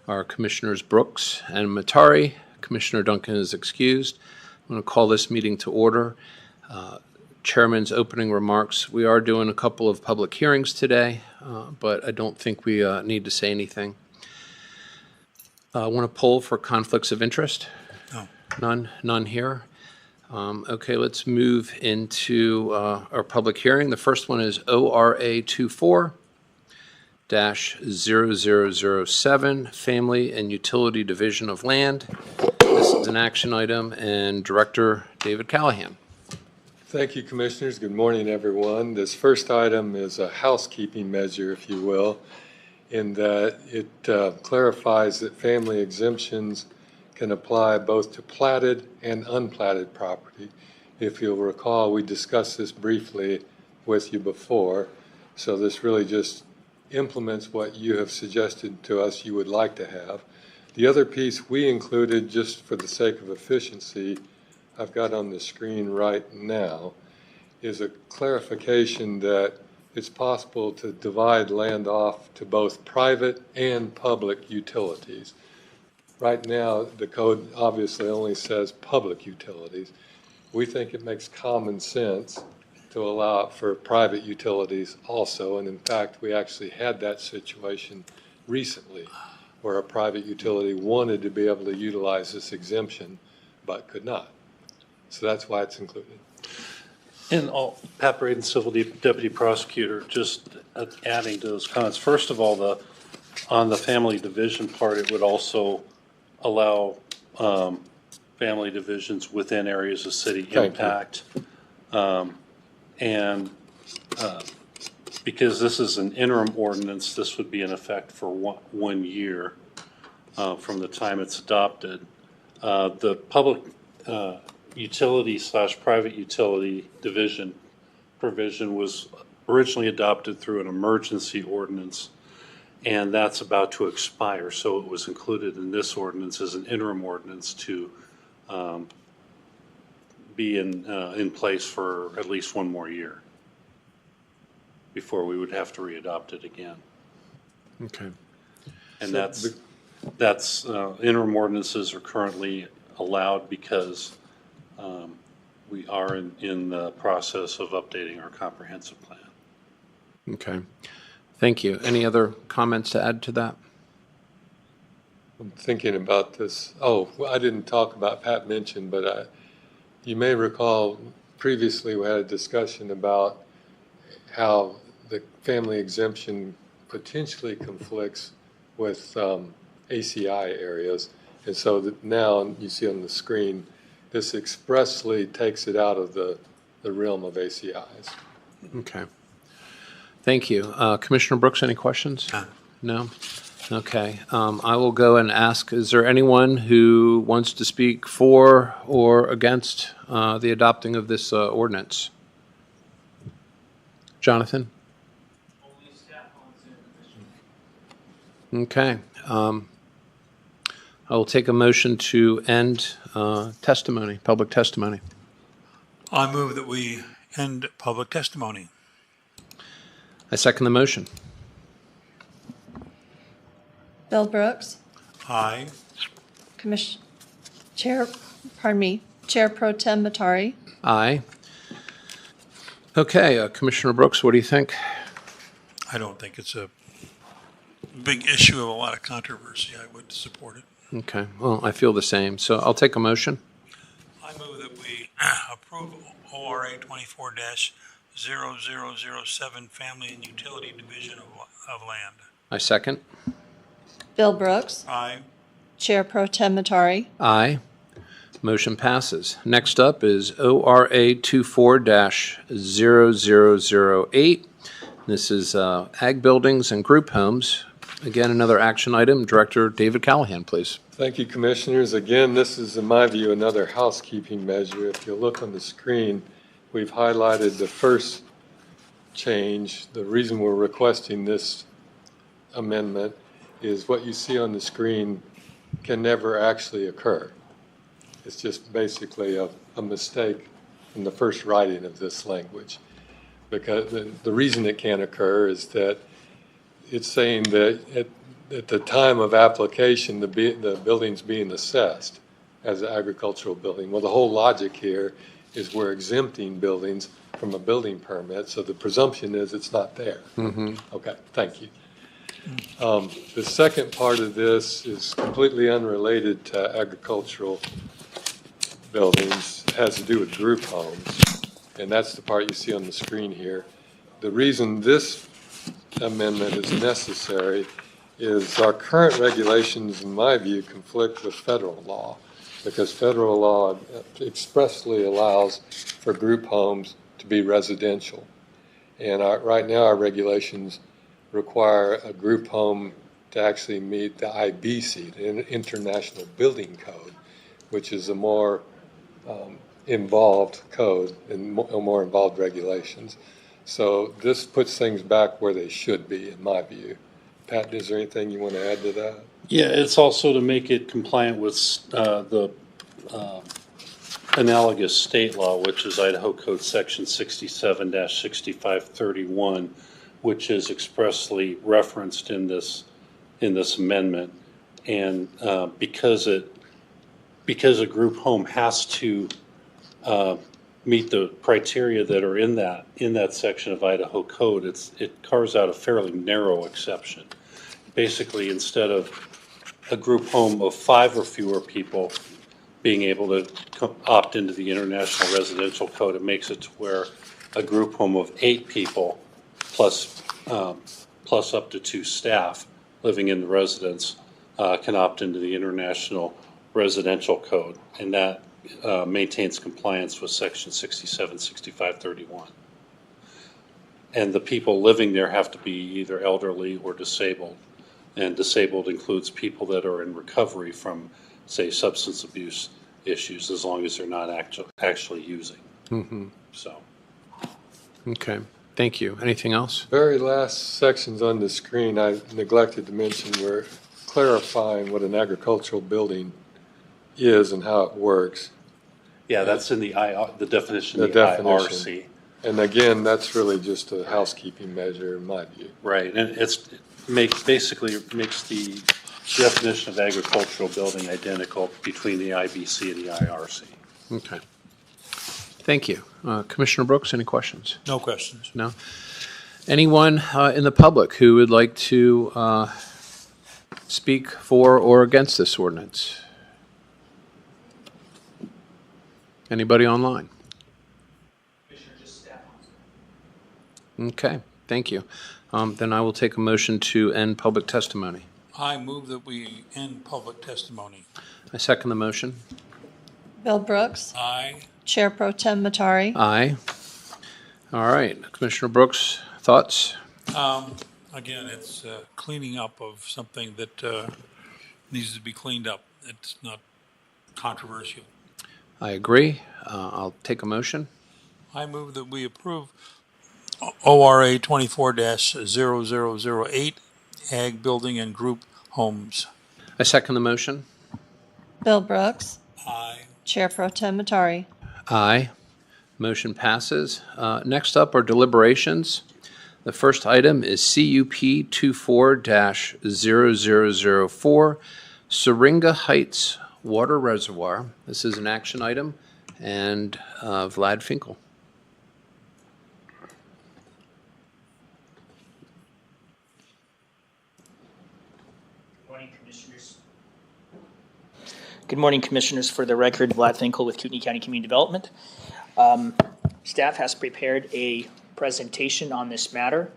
are Commissioners Brooks and Matari. Commissioner Duncan is excused. I'm going to call this meeting to order. Chairman's opening remarks. We are doing a couple of public hearings today, but I don't think we need to say anything. I want to poll for conflicts of interest. No. None here. Okay, let's move into our public hearing. The first one is ORA 24-0007, Family and Utility Division of Land. This is an action item, and Director David Callahan. Thank you, Commissioners. Good morning, everyone. This first item is a housekeeping measure, if you will, in that it clarifies that family exemptions can apply both to platted and unplatted property. If you'll recall, we discussed this briefly with you before, so this really just implements what you have suggested to us you would like to have. The other piece we included, just for the sake of efficiency, I've got on the screen right now, is a clarification that it's possible to divide land off to both private and public utilities. Right now, the code obviously only says public utilities. We think it makes common sense to allow it for private utilities also, and in fact, we actually had that situation recently where a private utility wanted to be able to utilize this exemption but could not. So that's why it's included. And Pat Braden, Civil Deputy Prosecutor, just adding to those comments. First of all, on the family division part, it would also allow family divisions within areas of city impact. Because this is an interim ordinance, this would be in effect for one year from the time it's adopted. The public utility/private utility division provision was originally adopted through an emergency ordinance, and that's about to expire. So it was included in this ordinance as an interim ordinance to be in place for at least one more year before we would have to re-adopt it again. Okay. And so that's interim ordinances are currently allowed because we are in the process of updating our comprehensive plan. Okay. Thank you. Any other comments to add to that? I'm thinking about this. Oh, well, I didn't talk about, Pat mentioned, but you may recall previously we had a discussion about how the family exemption potentially conflicts with ACI areas. And so that now you see on the screen, this expressly takes it out of the realm of ACIs. Okay. Thank you. Commissioner Brooks, any questions? No? Okay. I will go and ask, is there anyone who wants to speak for or against the adopting of this ordinance? Jonathan? Only staff on Zoom. Okay. I will take a motion to end testimony, public testimony. I move that we end public testimony. I second the motion. Bill Brooks. Aye. Chair Pro Tem Matari. Aye. Okay, Commissioner Brooks, what do you think? I don't think it's a big issue of a lot of controversy. I would support it. Okay, well, I feel the same. So I'll take a motion. I move that we approve ORA 24-0007, Family and Utility Division of Land. I second. Bill Brooks. Aye. Chair Pro Tem Matari. Aye. Motion passes. Next up is ORA 24-0008. This is ag buildings and group homes. Again, another action item. Director David Callahan, please. Thank you, Commissioners. Again, this is, in my view, another housekeeping measure. If you look on the screen, we've highlighted the first change. The reason we're requesting this amendment is what you see on the screen can never actually occur. It's just basically a mistake in the first writing of this language. Because the reason it can't occur is that it's saying that at the time of application, the building's being assessed as an agricultural building. Well, the whole logic here is we're exempting buildings from a building permit, so the presumption is it's not there. Okay, thank you. The second part of this is completely unrelated to agricultural buildings. It has to do with group homes, and that's the part you see on the screen here. The reason this amendment is necessary is our current regulations, in my view, conflict with federal law, because federal law expressly allows for group homes to be residential. And right now, our regulations require a group home to actually meet the IBC, the International Building Code, which is a more involved code and more involved regulations. So this puts things back where they should be, in my view. Pat, is there anything you want to add to that? Yeah, it's also to make it compliant with the analogous state law, which is Idaho Code Section 67-6531, which is expressly referenced in this amendment. And because a group home has to meet the criteria that are in that section of Idaho Code, it carves out a fairly narrow exception. Basically, instead of a group home of 5 or fewer people being able to opt into the International Residential Code, it makes it to where a group home of 8 people plus up to 2 staff living in the residence can opt into the International Residential Code, and that maintains compliance with Section 67-6531. And the people living there have to be either elderly or disabled, and disabled includes people that are in recovery from, say, substance abuse issues, as long as they're not actually using. So. Okay, thank you. Anything else? Very last sections on the screen, I neglected to mention, we're clarifying what an agricultural building is and how it works. Yeah, that's in the definition of The the definition. IRC. And again, that's really just a housekeeping measure, in my view. Right, and it makes the definition of agricultural building identical between the IBC and the IRC. Okay. Thank you. Commissioner Brooks, any questions? No questions. No? Anyone in the public who would like to speak for or against this ordinance? Anybody online? Commissioner, just staff on. Okay, thank you. Then I will take a motion to end public testimony. I move that we end public testimony. I second the motion. Bill Brooks, Aye. Chair Pro Tem Matari. Aye. All right, Commissioner Brooks, thoughts? Again, it's cleaning up of something that needs to be cleaned up. It's not controversial. I agree. I'll take a motion. I move that we approve ORA 24-0008, Ag Building and Group Homes. I second the motion. Bill Brooks, Aye. Chair Pro Tem Matari. Aye. Motion passes. Next up are deliberations. The first item is CUP 24-0004, Syringa Heights Water Reservoir. This is an action item, and Vlad Finkel. Good morning, Commissioners. Good morning, Commissioners. For the record, Vlad Finkel with Kootenai County Community Development. Staff has prepared a presentation on this matter.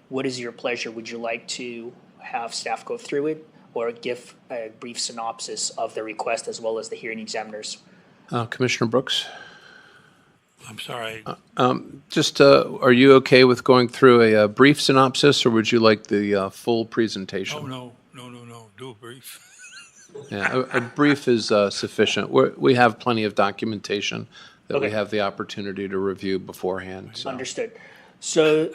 What is your pleasure? Would you like to have staff go through it or give a brief synopsis of the request as well as the hearing examiners? Commissioner Brooks? I'm sorry. Are you okay with going through a brief synopsis, or would you like the full presentation? Oh, no. Do a brief. Yeah, a brief is sufficient. We have plenty of documentation that we Okay. have the opportunity to review beforehand. So. Understood. So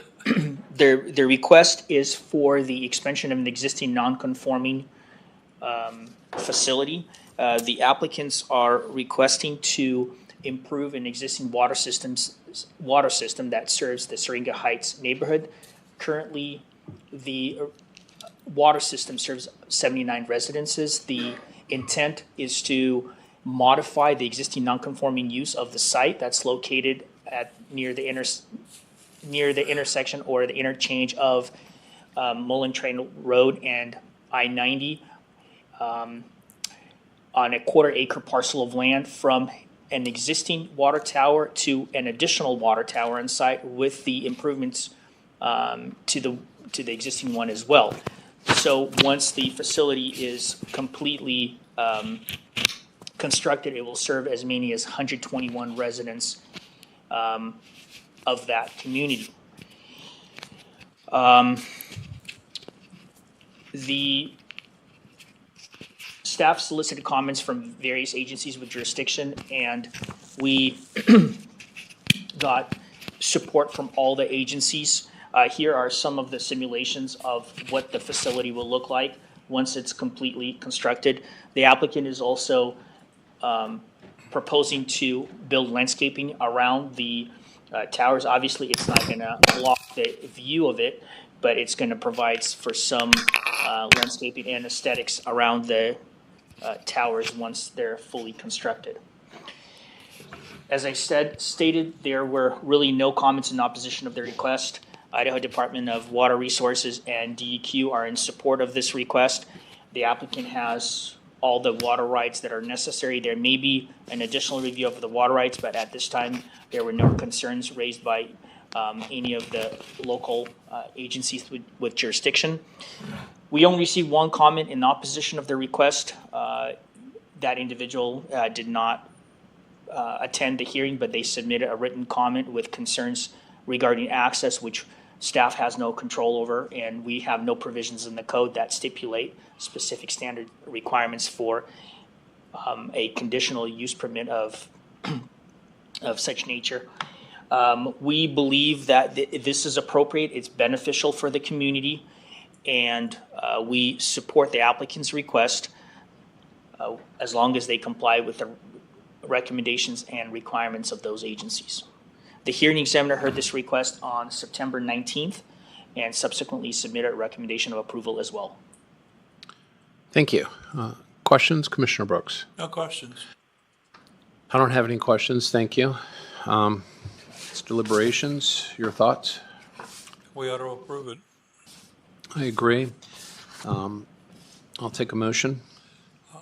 the request is for the expansion of an existing non-conforming facility. The applicants are requesting to improve an existing water system that serves the Syringa Heights neighborhood. Currently, the water system serves 79 residences. The intent is to modify the existing non-conforming use of the site that's located at near the intersection or the interchange of Mullen Train Road and I-90 on a quarter-acre parcel of land from an existing water tower to an additional water tower on site with the improvements to the existing one as well. So once the facility is completely constructed, it will serve as many as 121 residents of that community. The staff solicited comments from various agencies with jurisdiction, and we got support from all the agencies. Here are some of the simulations of what the facility will look like once it's completely constructed. The applicant is also proposing to build landscaping around the towers. Obviously, it's not going to block the view of it, but it's going to provide for some landscaping and aesthetics around the towers once they're fully constructed. As I stated, there were really no comments in opposition of the request. Idaho Department of Water Resources and DEQ are in support of this request. The applicant has all the water rights that are necessary. There may be an additional review of the water rights, but at this time, there were no concerns raised by any of the local agencies with jurisdiction. We only received one comment in opposition of the request. That individual did not attend the hearing, but they submitted a written comment with concerns regarding access, which staff has no control over, and we have no provisions in the code that stipulate specific standard requirements for a conditional use permit of such nature. We believe that this is appropriate, it's beneficial for the community, and we support the applicant's request as long as they comply with the recommendations and requirements of those agencies. The hearing examiner heard this request on September 19th and subsequently submitted a recommendation of approval as well. Thank you. Questions, Commissioner Brooks? No questions. I don't have any questions. Thank you. It's deliberations. Your thoughts? We ought to approve it. I agree. I'll take a motion.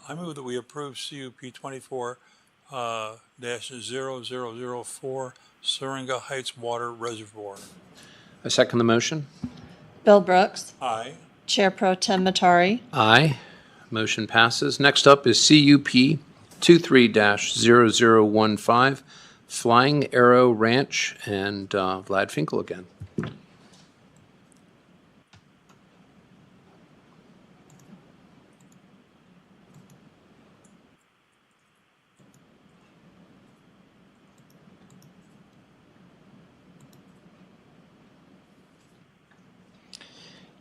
I move that we approve CUP 24-0004 Syringa Heights Water Reservoir. I second the motion. Bill Brooks. Aye. Chair Pro Tem Matari. Aye. Motion passes. Next up is CUP 23-0015 Flying Arrow Ranch, and Vlad Finkel again.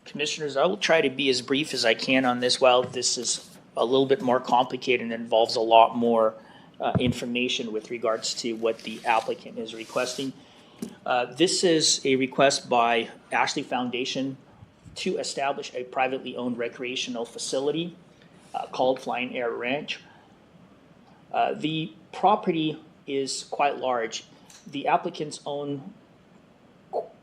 Commissioners, I will try to be as brief as I can on this. While this is a little bit more complicated and involves a lot more information with regards to what the applicant is requesting. This is a request by Ashley Foundation to establish a privately owned recreational facility called Flying Arrow Ranch. The property is quite large. The applicants own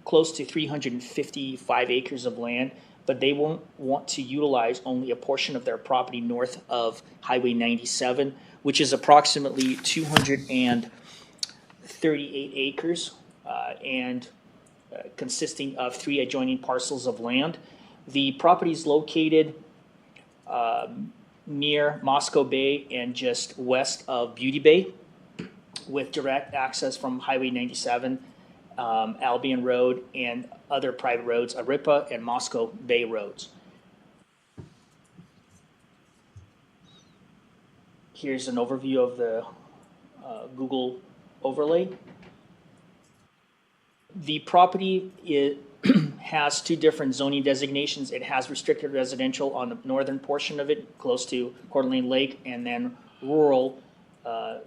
close to 355 acres of land, but they won't want to utilize only a portion of their property north of Highway 97, which is approximately 238 acres and consisting of 3 adjoining parcels of land. The property is located near Moscow Bay and just west of Beauty Bay, with direct access from Highway 97, Albion Road, and other private roads, Aripa and Moscow Bay roads. Here's an overview of the Google overlay. The property has 2 different zoning designations. It has restricted residential on the northern portion of it, close to Coeur d'Alene Lake, and then rural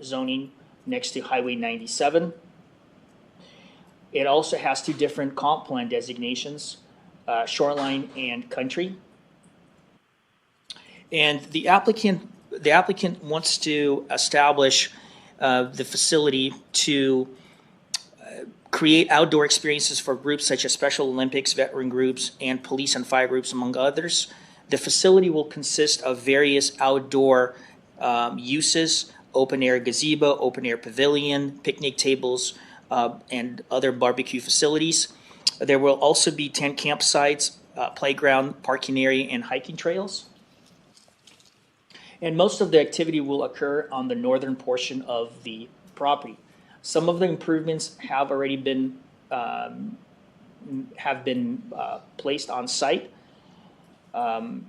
zoning next to Highway 97. It also has 2 different comp plan designations, shoreline and country. And the applicant wants to establish the facility to create outdoor experiences for groups such as Special Olympics, veteran groups, and police and fire groups, among others. The facility will consist of various outdoor uses: open air gazebo, open air pavilion, picnic tables, and other barbecue facilities. There will also be 10 campsites, playground, parking area, and hiking trails. And most of the activity will occur on the northern portion of the property. Some of the improvements have already been placed on site, and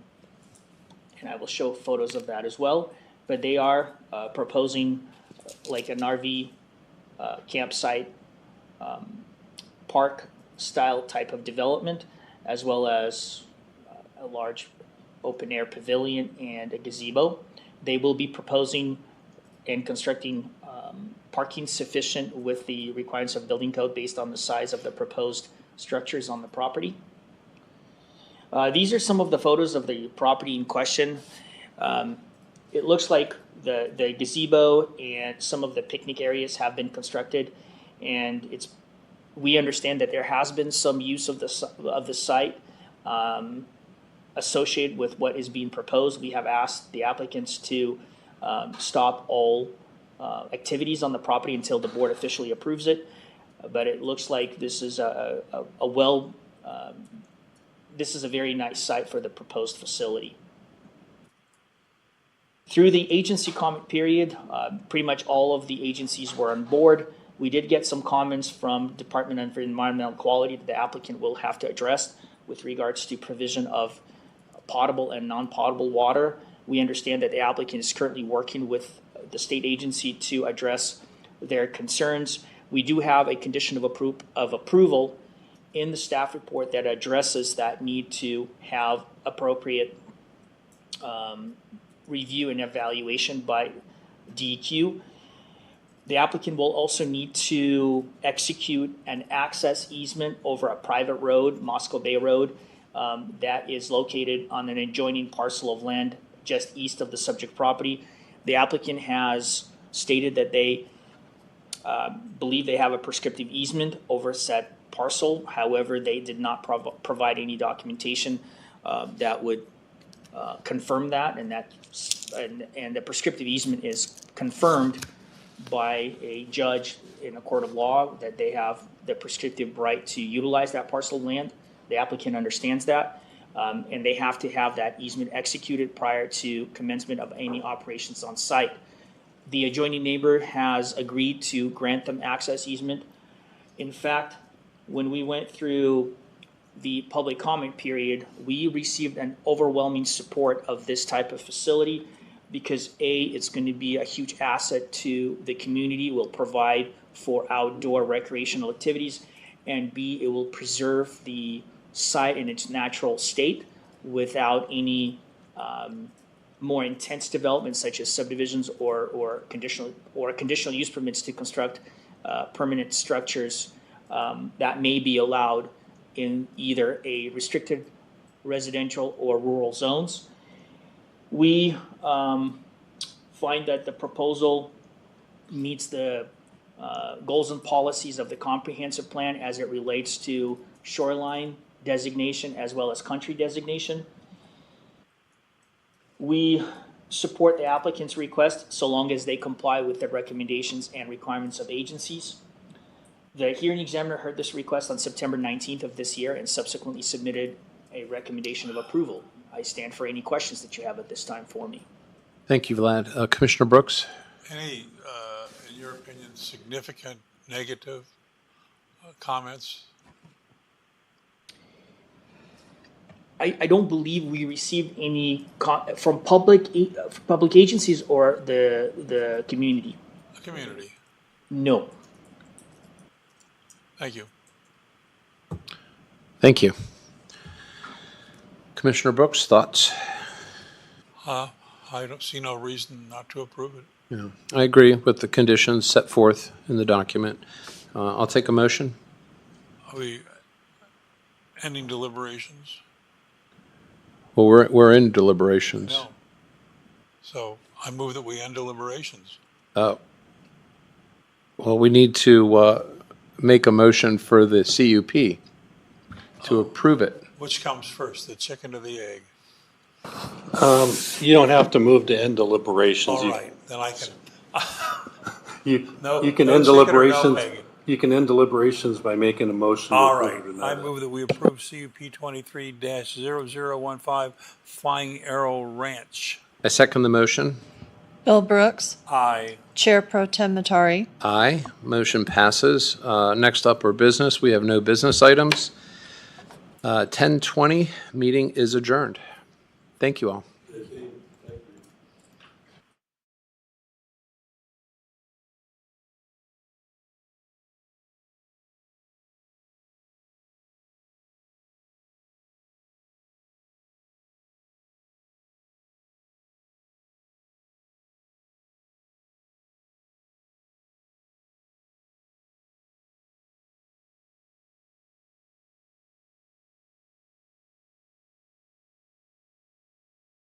I will show photos of that as well. But they are proposing like an RV campsite, park style type of development, as well as a large open air pavilion and a gazebo. They will be proposing and constructing parking sufficient with the requirements of building code based on the size of the proposed structures on the property. These are some of the photos of the property in question. It looks like the gazebo and some of the picnic areas have been constructed, and we understand that there has been some use of the site associated with what is being proposed. We have asked the applicants to stop all activities on the property until the board officially approves it. But it looks like this is this is a very nice site for the proposed facility. Through the agency comment period, pretty much all of the agencies were on board. We did get some comments from Department of Environmental Quality that the applicant will have to address with regards to provision of potable and non-potable water. We understand that the applicant is currently working with the state agency to address their concerns. We do have a condition of approval in the staff report that addresses that need to have appropriate review and evaluation by DEQ. The applicant will also need to execute an access easement over a private road, Moscow Bay Road, that is located on an adjoining parcel of land just east of the subject property. The applicant has stated that they believe they have a prescriptive easement over said parcel. However, they did not provide any documentation that would confirm that, and the prescriptive easement is confirmed by a judge in a court of law that they have the prescriptive right to utilize that parcel of land. The applicant understands that, and they have to have that easement executed prior to commencement of any operations on site. The adjoining neighbor has agreed to grant them access easement. In fact, when we went through the public comment period, we received an overwhelming support of this type of facility because A, it's going to be a huge asset to the community, will provide for outdoor recreational activities, and B, it will preserve the site in its natural state without any more intense development such as subdivisions or conditional use permits to construct permanent structures that may be allowed in either a restricted residential or rural zones. We find that the proposal meets the goals and policies of the comprehensive plan as it relates to shoreline designation as well as country designation. We support the applicant's request so long as they comply with the recommendations and requirements of agencies. The hearing examiner heard this request on September 19th of this year and subsequently submitted a recommendation of approval. I stand for any questions that you have at this time for me. Thank you, Vlad. Commissioner Brooks? Any, in your opinion, significant negative comments? I don't believe we received any from public agencies or the community. The community. No. Thank you. Thank you. Commissioner Brooks, thoughts? I don't see no reason not to approve it. Yeah, I agree with the conditions set forth in the document. I'll take a motion. Are we ending deliberations? Well, we're in deliberations. No. So I move that we end deliberations. Oh. Well, we need to make a motion for the CUP to approve it. Which comes first, the chicken or the egg? You don't have to move to end deliberations. All right, then I can, No- You can no end chicken or no deliberations, egg? you can end deliberations by making a motion. to all approve right. it or I not. move that we approve CUP 23-0015 Flying Arrow Ranch. I second the motion. Bill Brooks, Aye. Chair Pro Tem Matari. Aye. Motion passes. Next up are business. We have no business items. 10:20, meeting is adjourned. Thank you all.